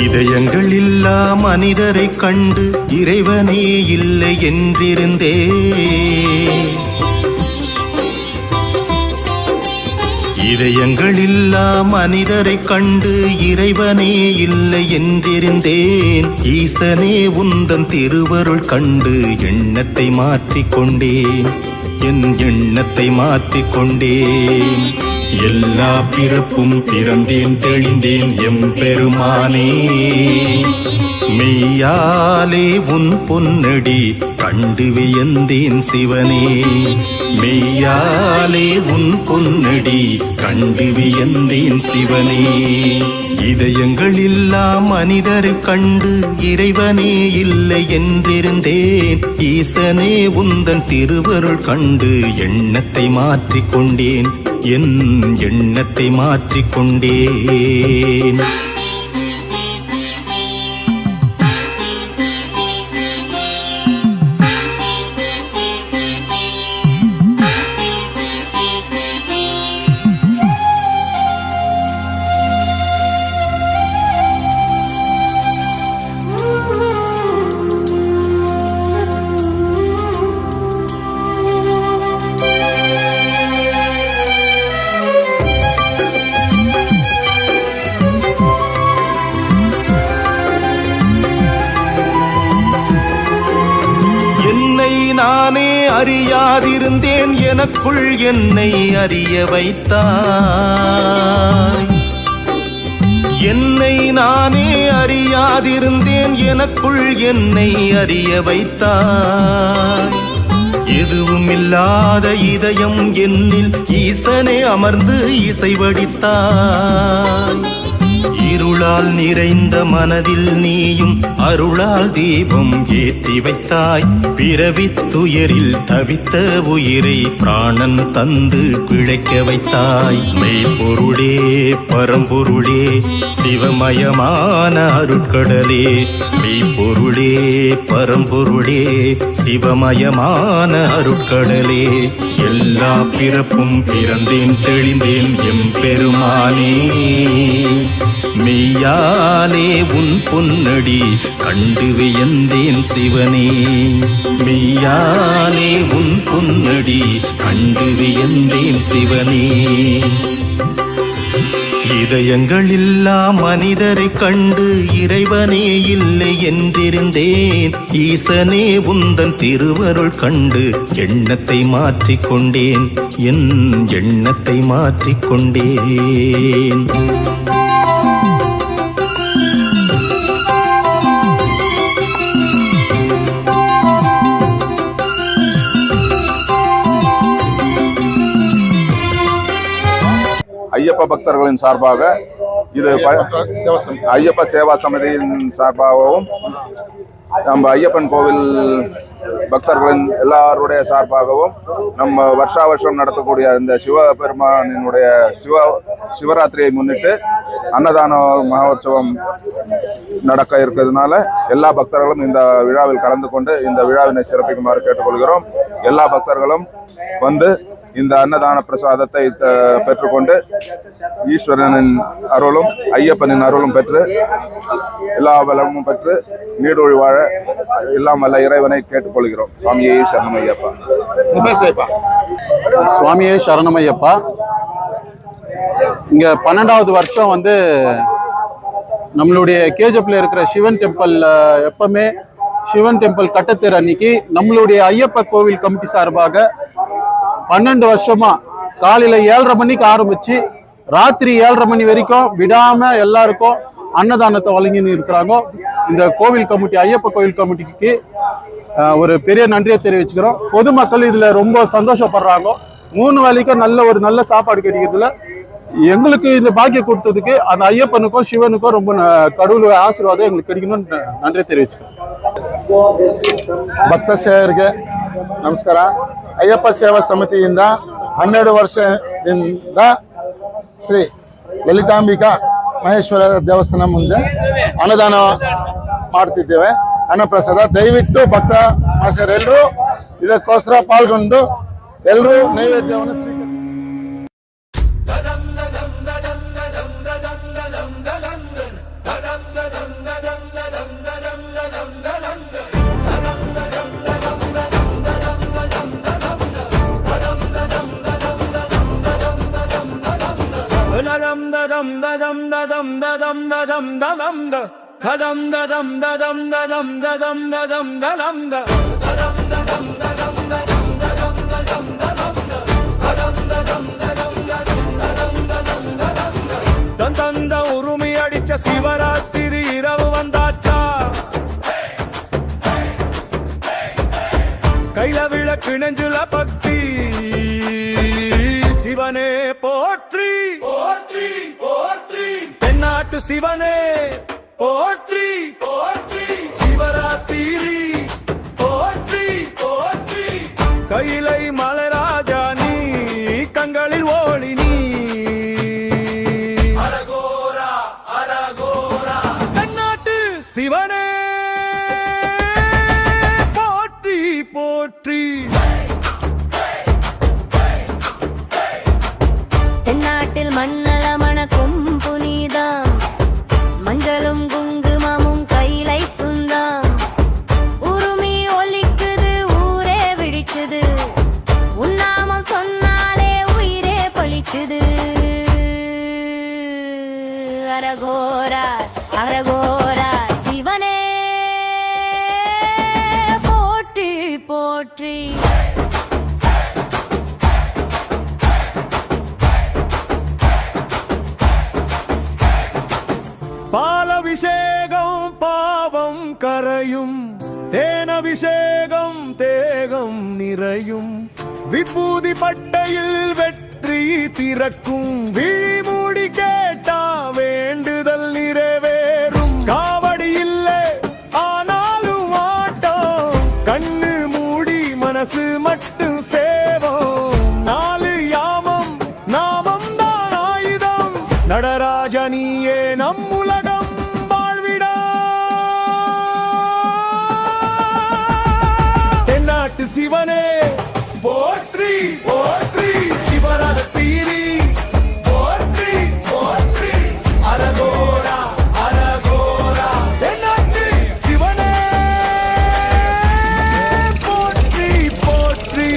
இதயங்கள் இல்லா மனிதரை கண்டு இறைவனே இல்லை என்றிருந்தே இதயங்கள் இல்லா மனிதரை கண்டு இறைவனே இல்லை என்றிருந்தேன். ஈசனே உந்தன் திருவருள் கண்டு எண்ணத்தை மாற்றிக்கொண்டேன், என் எண்ணத்தை மாற்றிக்கொண்டேன். எல்லா பிறப்பும் பிறந்தேன் தெளிந்தேன் எம்பெருமானே. மெய்யாலே உன் பொன்னடி கண்டு வியந்தேன் சிவனே. மெய்யாலே உன் பொன்னடி கண்டு வியந்தேன் சிவனே. இதயங்கள் இல்லா மனிதரை கண்டு இறைவனே இல்லை என்றிருந்தேன். ஈசனே உந்தன் திருவருள் கண்டு எண்ணத்தை மாற்றிக்கொண்டேன், என் எண்ணத்தை மாற்றிக்கொண்டேன். நானே அறியாதிருந்தேன், எனக்குள் என்னை அறிய வைத்தாய். என்னை நானே அறியாதிருந்தேன், எனக்குள் என்னை அறிய வைத்தாய். எதுவும் இல்லாத இதயம் என்னில் ஈசனே அமர்ந்து இசை வடித்தாய். இருளால் நிறைந்த மனதில் நீயும் அருளால் தீபம் ஏற்றி வைத்தாய். பிறவித் துயரில் தவித்த உயிரை பிராணன் தந்து பிழைக்க வைத்தாய். மெய்ப்பொருளே பரம்பொருளே சிவமயமான அருட்கடலே. மெய்ப்பொருளே பரம்பொருளே சிவமயமான அருட்கடலே. எல்லா பிறப்பும் பிறந்தேன் தெளிந்தேன் எம்பெருமானே. மெய்யாலே உன் பொன்னடி கண்டு வியந்தேன் சிவனே. மெய்யாலே உன் பொன்னடி கண்டு வியந்தேன் சிவனே. இதயங்கள் இல்லா மனிதரை கண்டு இறைவனே இல்லை என்றிருந்தேன். ஈசனே உந்தன் திருவருள் கண்டு எண்ணத்தை மாற்றிக்கொண்டேன், என் எண்ணத்தை மாற்றிக்கொண்டேன். ஐயப்ப பக்தர்களின் சார்பாக இது ஐயப்ப சேவா சமிதியின் சார்பாகவும் நம்ம ஐயப்பன் கோவில் பக்தர்களின் எல்லாருடைய சார்பாகவும் நம்ம வருஷா வருஷம் நடத்தக்கூடிய இந்த சிவபெருமானினுடைய சிவராத்திரியை முன்னிட்டு அன்னதான மகோற்சவம் நடக்க இருக்கிறதுனால எல்லா பக்தர்களும் இந்த விழாவில் கலந்து கொண்டு இந்த விழாவினை சிறப்பிக்குமாறு கேட்டுக்கொள்கிறோம். எல்லா பக்தர்களும் வந்து இந்த அன்னதான பிரசாதத்தை பெற்றுக்கொண்டு ஈஸ்வரனின் அருளும் ஐயப்பனின் அருளும் பெற்று எல்லா வளமும் பெற்று நீடொழி வாழ எல்லாம் வல்ல இறைவனை கேட்டுக்கொள்கிறோம். சுவாமியே சரணமையப்பா. சுவாமியே சரணமையப்பா. இங்க 12வது வருஷம் வந்து நம்மளுடைய கேஜப்ல இருக்கிற சிவன் டெம்பிள் எப்பவுமே சிவன் டெம்பிள் கட்டத்தேர் அன்னைக்கு நம்மளுடைய ஐயப்ப கோவில் கமிட்டி சார்பாக 12 வருஷமா காலையில 7:30 மணிக்கு ஆரம்பிச்சு ராத்திரி 7:30 மணி வரைக்கும் விடாம எல்லாருக்கும் அன்னதானத்தை வழங்கின்னு இருக்கிறாங்க. இந்த கோவில் கமிட்டி ஐயப்ப கோவில் கமிட்டிக்கு ஒரு பெரிய நன்றியை தெரிவிச்சுக்கிறோம். பொதுமக்கள் இதுல ரொம்ப சந்தோஷப்படுறாங்க. 3 வேளைக்கும் நல்ல சாப்பாடு கிடைக்கிறதுல எங்களுக்கு இந்த பாக்கியம் கொடுத்ததுக்கு அந்த ஐயப்பனுக்கும் சிவனுக்கும் ரொம்ப கடவுள் ஆசீர்வாதம் எங்களுக்கு கிடைக்கணும்னு நன்றி தெரிவிச்சுக்கிறோம். ಭಕ್ತ ಸೇವರಿಗೆ ನಮಸ್ಕಾರ. ಅಯ್ಯಪ್ಪ ಸೇವಾ ಸಮಿತಿಯಿಂದ 12 ವರ್ಷದಿಂದ ಶ್ರೀ ಲಲಿತಾಂಬಿಕಾ ಮಹೇಶ್ವರ ದೇವಸ್ಥಾನ ಮುಂದೆ ಅನ್ನದಾನ ಮಾಡ್ತಿದ್ದೇವೆ. ಅನ್ನಪ್ರಸಾದ ದಯವಿಟ್ಟು ಭಕ್ತ ಮಾಸರೆಲ್ಲರೂ ಇದಕ್ಕೋಸ್ಕರ ಪಾಲ್ಗೊಂಡು ಎಲ್ಲರೂ ನೈವೇದ್ಯವನ್ನು ಸ್ವೀಕರಿಸಿ. dadam dadam da dadam dadam dadam dadam dadam dadam dadam da dadam dadam dadam dadam dadam dadam dadam da dadam dadam dadam dadam dadam dadam da தந்த உருமி அடிச்ச சிவராத்திரி இரவு வந்தாச்சா கையில விளக்கு நெஞ்சுல பக்தி சிவனே போற்றி போற்றி போற்றி தென்னாட்டு சிவனே போற்றி போற்றி சிவராத்திரி போற்றி போற்றி கையிலை மலராஜா நீ கண்களில் ஓடி நீ அரகோரா அரகோரா தென்னாட்டு சிவனே போற்றி போற்றி தென்னாட்டில் மண்ணள மணக்கும் புனிதம் மஞ்சளும் குங்குமமும் கையிலை சுந்தம் உருமி ஒலிக்குது ஊரே விழிச்சுது உன்னாமம் சொன்னாலே உயிரே பழிச்சுது அரகோரா அரகோரா சிவனே போற்றி போற்றி பாலபிஷேகம் பாவம் கரையும் தேனபிஷேகம் தேகம் நிறையும் விபூதி பட்டையில் வெற்றி திறக்கும் விழிமூடி கேட்டா வேண்டுதல் நிறைவேறும் காவடி இல்லை ஆனாலும் ஆட்டம் கண்ணு மூடி மனசு மட்டும் சேவம் நாலு யாமம் நாமம் தான் ஆயுதம் நடராஜனியே நம் உலகம் வாழ்விடா தென்னாட்டு சிவனே போற்றி போற்றி சிவராத்திரி போற்றி போற்றி அரகோரா அரகோரா தென்னாட்டு சிவனே போற்றி போற்றி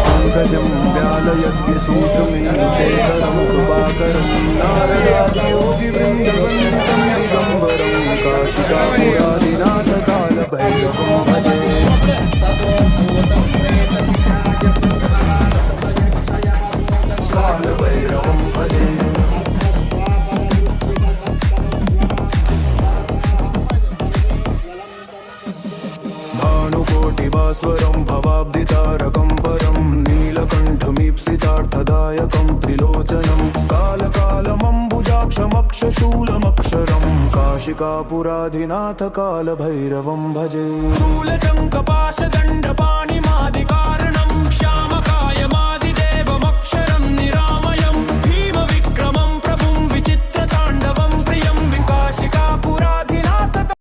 पंकजं व्यालयज्ञसूत्रमिन्दुशेखरं कृपाकरं नारदादियोगिवृन्दवन्दितं दिगम्बरं काशिकापुरादिनाथकालभैरवं भजे कालभैरवं भजे भानुकोटिभास्वरं भवाब्धितारकं परं नीलकण्ठमीप्सितार्थदायकं त्रिलोचनं कालकालमम्बुजाक्षमक्षशूलमक्षरं काशिकापुराधिनाथकालभैरवं भजे शूलचङ्कपाशदण्ड